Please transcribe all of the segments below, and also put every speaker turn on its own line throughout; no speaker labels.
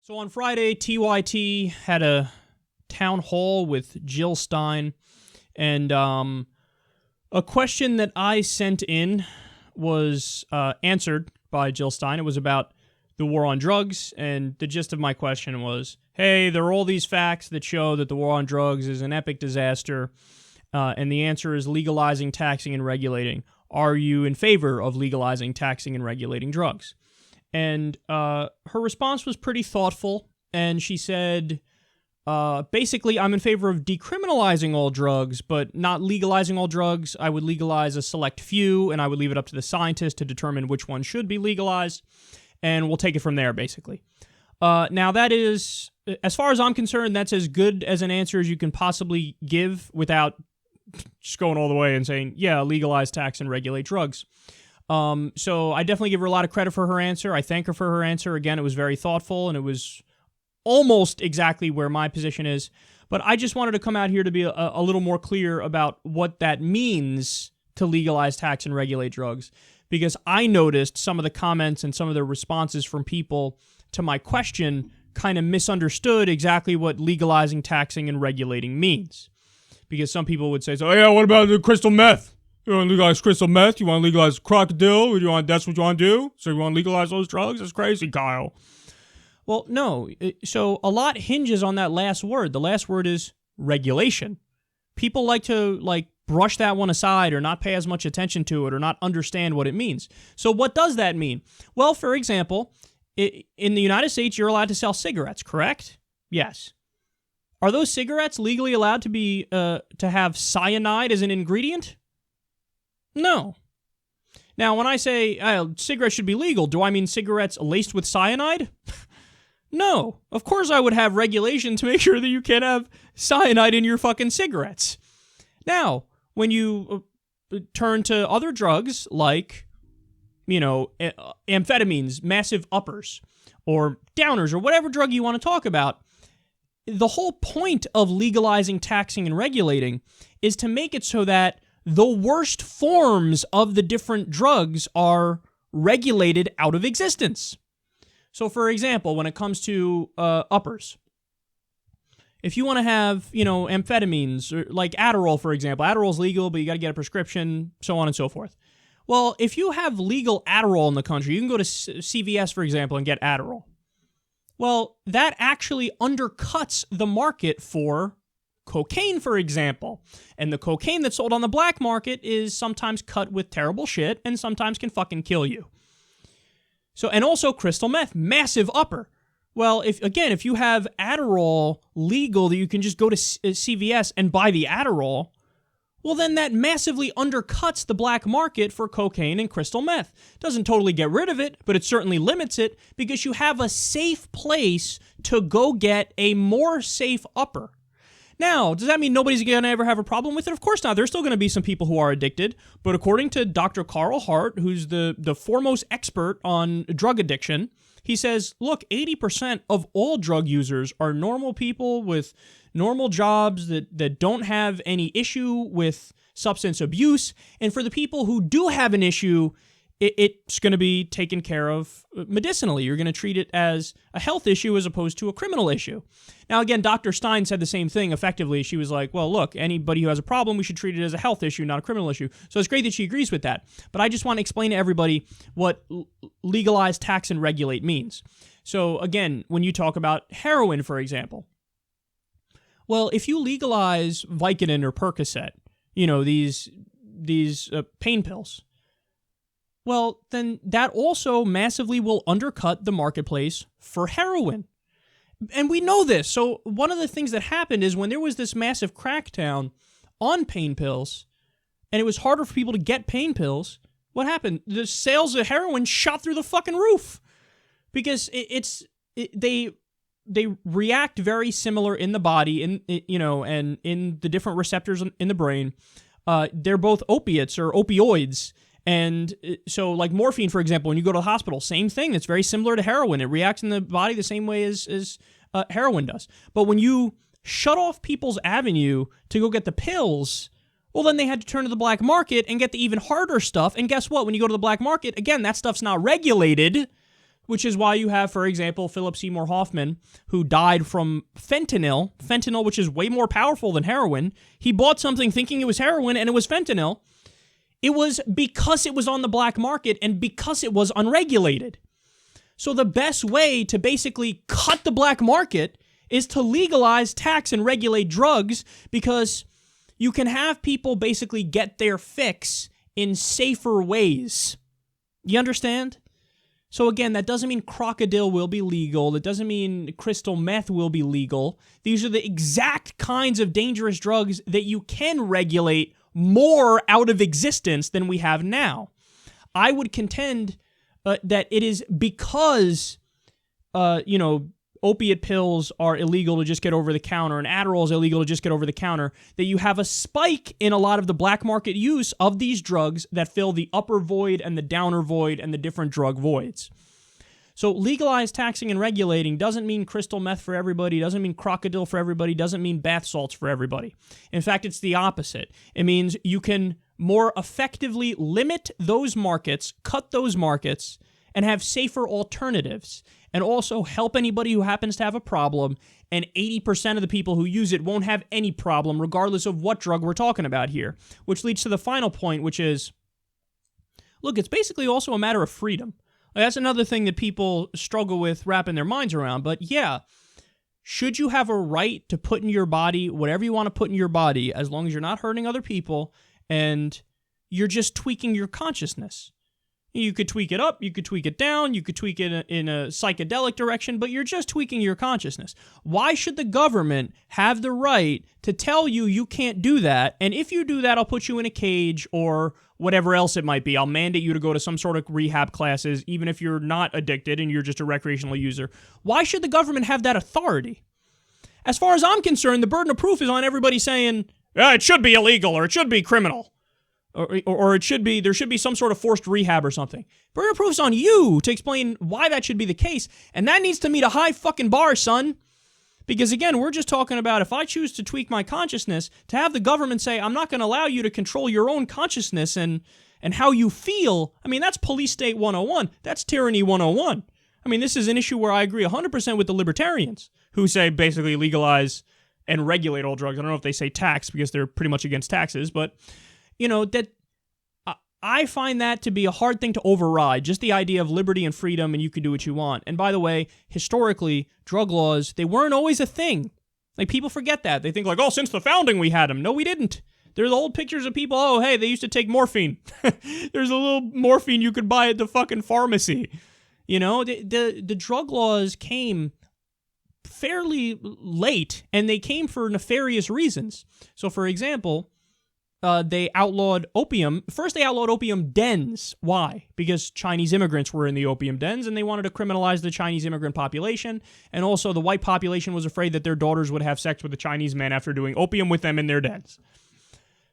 So on Friday, TYT had a town hall with Jill Stein, and a question that I sent in was answered by Jill Stein. It was about the war on drugs, and the gist of my question was, hey, there are all these facts that show that the war on drugs is an epic disaster, and the answer is legalizing, taxing, and regulating. Are you in favor of legalizing, taxing, and regulating drugs? And her response was pretty thoughtful, and she said, basically, I'm in favor of decriminalizing all drugs, but not legalizing all drugs. I would legalize a select few, and I would leave it up to the scientists to determine which one should be legalized, and we'll take it from there, basically. Now, that is, as far as I'm concerned, that's as good as an answer as you can possibly give without just going all the way and saying, yeah, legalize, tax, and regulate drugs. So I definitely give her a lot of credit for her answer. I thank her for her answer. Again, it was very thoughtful, and it was almost exactly where my position is. But I just wanted to come out here to be a little more clear about what that means to legalize, tax, and regulate drugs. Because I noticed some of the comments and some of the responses from people to my question kind of misunderstood exactly what legalizing, taxing, and regulating means. Because some people would say, so, yeah, what about the crystal meth? You want to legalize crystal meth? You want to legalize crocodile? That's what you want to do? So you want to legalize those drugs? That's crazy, Kyle. Well, no. So a lot hinges on that last word. The last word is regulation. People like to, brush that one aside or not pay as much attention to it or not understand what it means. So what does that mean? Well, for example, in the United States, you're allowed to sell cigarettes, correct? Yes. Are those cigarettes legally allowed to be to have cyanide as an ingredient? No. Now, when I say cigarettes should be legal, do I mean cigarettes laced with cyanide? No. Of course I would have regulation to make sure that you can't have cyanide in your fucking cigarettes. Now, when you turn to other drugs like, amphetamines, massive uppers, or downers, or whatever drug you want to talk about, the whole point of legalizing, taxing, and regulating is to make it so that the worst forms of the different drugs are regulated out of existence. So, for example, when it comes to uppers, if you want to have, amphetamines, or like Adderall, for example, Adderall's legal, but you got to get a prescription, so on and so forth. Well, if you have legal Adderall in the country, you can go to CVS, for example, and get Adderall. Well, that actually undercuts the market for cocaine, for example. And the cocaine that's sold on the black market is sometimes cut with terrible shit and sometimes can fucking kill you. So, and also crystal meth, massive upper. Well, if you have Adderall legal that you can just go to CVS and buy the Adderall, well, then that massively undercuts the black market for cocaine and crystal meth. Doesn't totally get rid of it, but it certainly limits it because you have a safe place to go get a more safe upper. Now, does that mean nobody's going to ever have a problem with it? Of course not. There's still going to be some people who are addicted. But according to Dr. Carl Hart, who's the foremost expert on drug addiction, he says, look, 80% of all drug users are normal people with normal jobs that don't have any issue with substance abuse. And for the people who do have an issue, it's going to be taken care of medicinally. You're going to treat it as a health issue as opposed to a criminal issue. Now, again, Dr. Stein said the same thing effectively. She was like, well, look, anybody who has a problem, we should treat it as a health issue, not a criminal issue. So it's great that she agrees with that. But I just want to explain to everybody what legalize, tax, and regulate means. So, again, when you talk about heroin, for example, well, if you legalize Vicodin or Percocet, these pain pills, well, then that also massively will undercut the marketplace for heroin. And we know this. So one of the things that happened is when there was this massive crackdown on pain pills, and it was harder for people to get pain pills, what happened? The sales of heroin shot through the fucking roof. Because they react very similar in the body, and in the different receptors in the brain. They're both opiates or opioids. And so, like morphine, for example, when you go to the hospital, same thing. It's very similar to heroin. It reacts in the body the same way as heroin does. But when you shut off people's avenue to go get the pills, well, then they had to turn to the black market and get the even harder stuff. And guess what? When you go to the black market, again, that stuff's not regulated. which is why you have, for example, Philip Seymour Hoffman, who died from fentanyl, which is way more powerful than heroin. He bought something thinking it was heroin, and it was fentanyl. It was because it was on the black market and because it was unregulated. So the best way to basically cut the black market is to legalize, tax, and regulate drugs, because you can have people basically get their fix in safer ways. You understand? So again, that doesn't mean crocodile will be legal. It doesn't mean crystal meth will be legal. These are the exact kinds of dangerous drugs that you can regulate more out of existence than we have now. I would contend that it is because, opiate pills are illegal to just get over the counter and Adderall is illegal to just get over the counter, that you have a spike in a lot of the black market use of these drugs that fill the upper void and the downer void and the different drug voids. So legalized taxing and regulating doesn't mean crystal meth for everybody, doesn't mean crocodile for everybody, doesn't mean bath salts for everybody. In fact, it's the opposite. It means you can more effectively limit those markets, cut those markets, and have safer alternatives, and also help anybody who happens to have a problem, and 80% of the people who use it won't have any problem, regardless of what drug we're talking about here. Which leads to the final point, which is, look, it's basically also a matter of freedom. That's another thing that people struggle with wrapping their minds around, but yeah, should you have a right to put in your body whatever you want to put in your body, as long as you're not hurting other people, and you're just tweaking your consciousness? You could tweak it up, you could tweak it down, you could tweak it in a psychedelic direction, but you're just tweaking your consciousness. Why should the government have the right to tell you you can't do that, and if you do that, I'll put you in a cage or whatever else it might be. I'll mandate you to go to some sort of rehab classes, even if you're not addicted and you're just a recreational user. Why should the government have that authority? As far as I'm concerned, the burden of proof is on everybody saying, it should be illegal or it should be criminal. Or it should be, there should be some sort of forced rehab or something. Burden of proof's on you to explain why that should be the case, and that needs to meet a high fucking bar, son. Because again, we're just talking about if I choose to tweak my consciousness, to have the government say, I'm not going to allow you to control your own consciousness and how you feel, I mean, that's police state 101. That's tyranny 101. I mean, this is an issue where I agree 100% with the libertarians, who say basically legalize and regulate all drugs. I don't know if they say tax, because they're pretty much against taxes, but that I find that to be a hard thing to override, just the idea of liberty and freedom and you can do what you want. And by the way, historically, drug laws, they weren't always a thing. Like, people forget that. They think like, oh, since the founding we had them. No, we didn't. There's old pictures of people, oh, hey, they used to take morphine. There's a little morphine you could buy at the fucking pharmacy. The drug laws came fairly late, and they came for nefarious reasons. So, for example, they outlawed opium. First, they outlawed opium dens. Why? Because Chinese immigrants were in the opium dens, and they wanted to criminalize the Chinese immigrant population. And also, the white population was afraid that their daughters would have sex with the Chinese men after doing opium with them in their dens.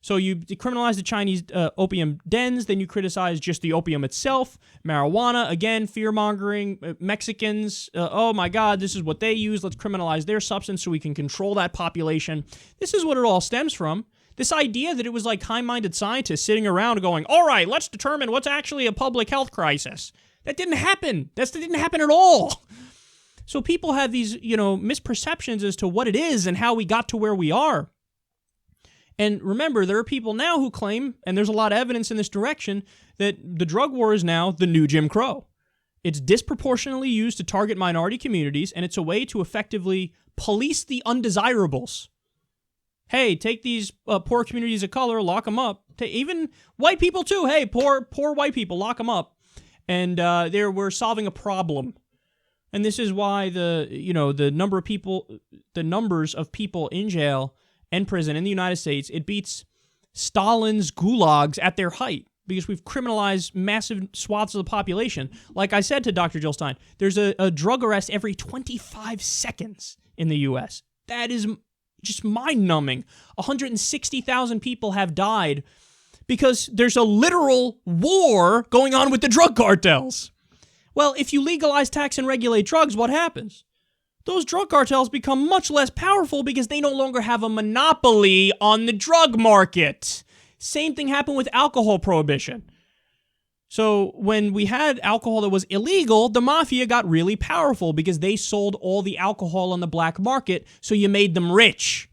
So you decriminalize the Chinese opium dens, then you criticize just the opium itself. Marijuana, again, fear-mongering. Mexicans, oh my God, this is what they use. Let's criminalize their substance so we can control that population. This is what it all stems from. This idea that it was like high-minded scientists sitting around going, all right, let's determine what's actually a public health crisis. That didn't happen. That didn't happen at all. So people have these, misperceptions as to what it is and how we got to where we are. And remember, there are people now who claim, and there's a lot of evidence in this direction, that the drug war is now the new Jim Crow. It's disproportionately used to target minority communities, and it's a way to effectively police the undesirables. Hey, take these poor communities of color, lock them up. Even white people too. Hey, poor white people, lock them up. And we're solving a problem. And this is why the numbers of people in jail and prison in the United States, it beats Stalin's gulags at their height, because we've criminalized massive swaths of the population. Like I said to Dr. Jill Stein, there's a drug arrest every 25 seconds in the U.S. That is just mind-numbing. 160,000 people have died because there's a literal war going on with the drug cartels. Well, if you legalize, tax, and regulate drugs, what happens? Those drug cartels become much less powerful because they no longer have a monopoly on the drug market. Same thing happened with alcohol prohibition. So when we had alcohol that was illegal, the mafia got really powerful because they sold all the alcohol on the black market, so you made them rich.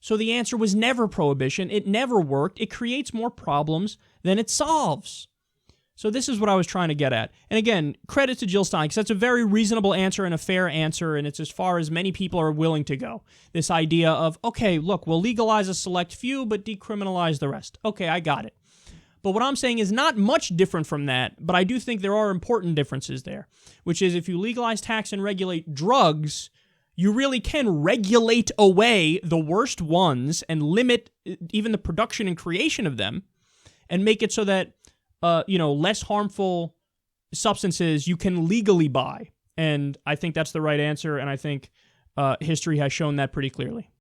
So the answer was never prohibition. It never worked. It creates more problems than it solves. So this is what I was trying to get at. And again, credit to Jill Stein, because that's a very reasonable answer and a fair answer, and it's as far as many people are willing to go. This idea of, okay, look, we'll legalize a select few, but decriminalize the rest. Okay, I got it. But what I'm saying is not much different from that, but I do think there are important differences there, which is if you legalize, tax, and regulate drugs, you really can regulate away the worst ones and limit even the production and creation of them and make it so that less harmful substances you can legally buy. And I think that's the right answer, and I think history has shown that pretty clearly.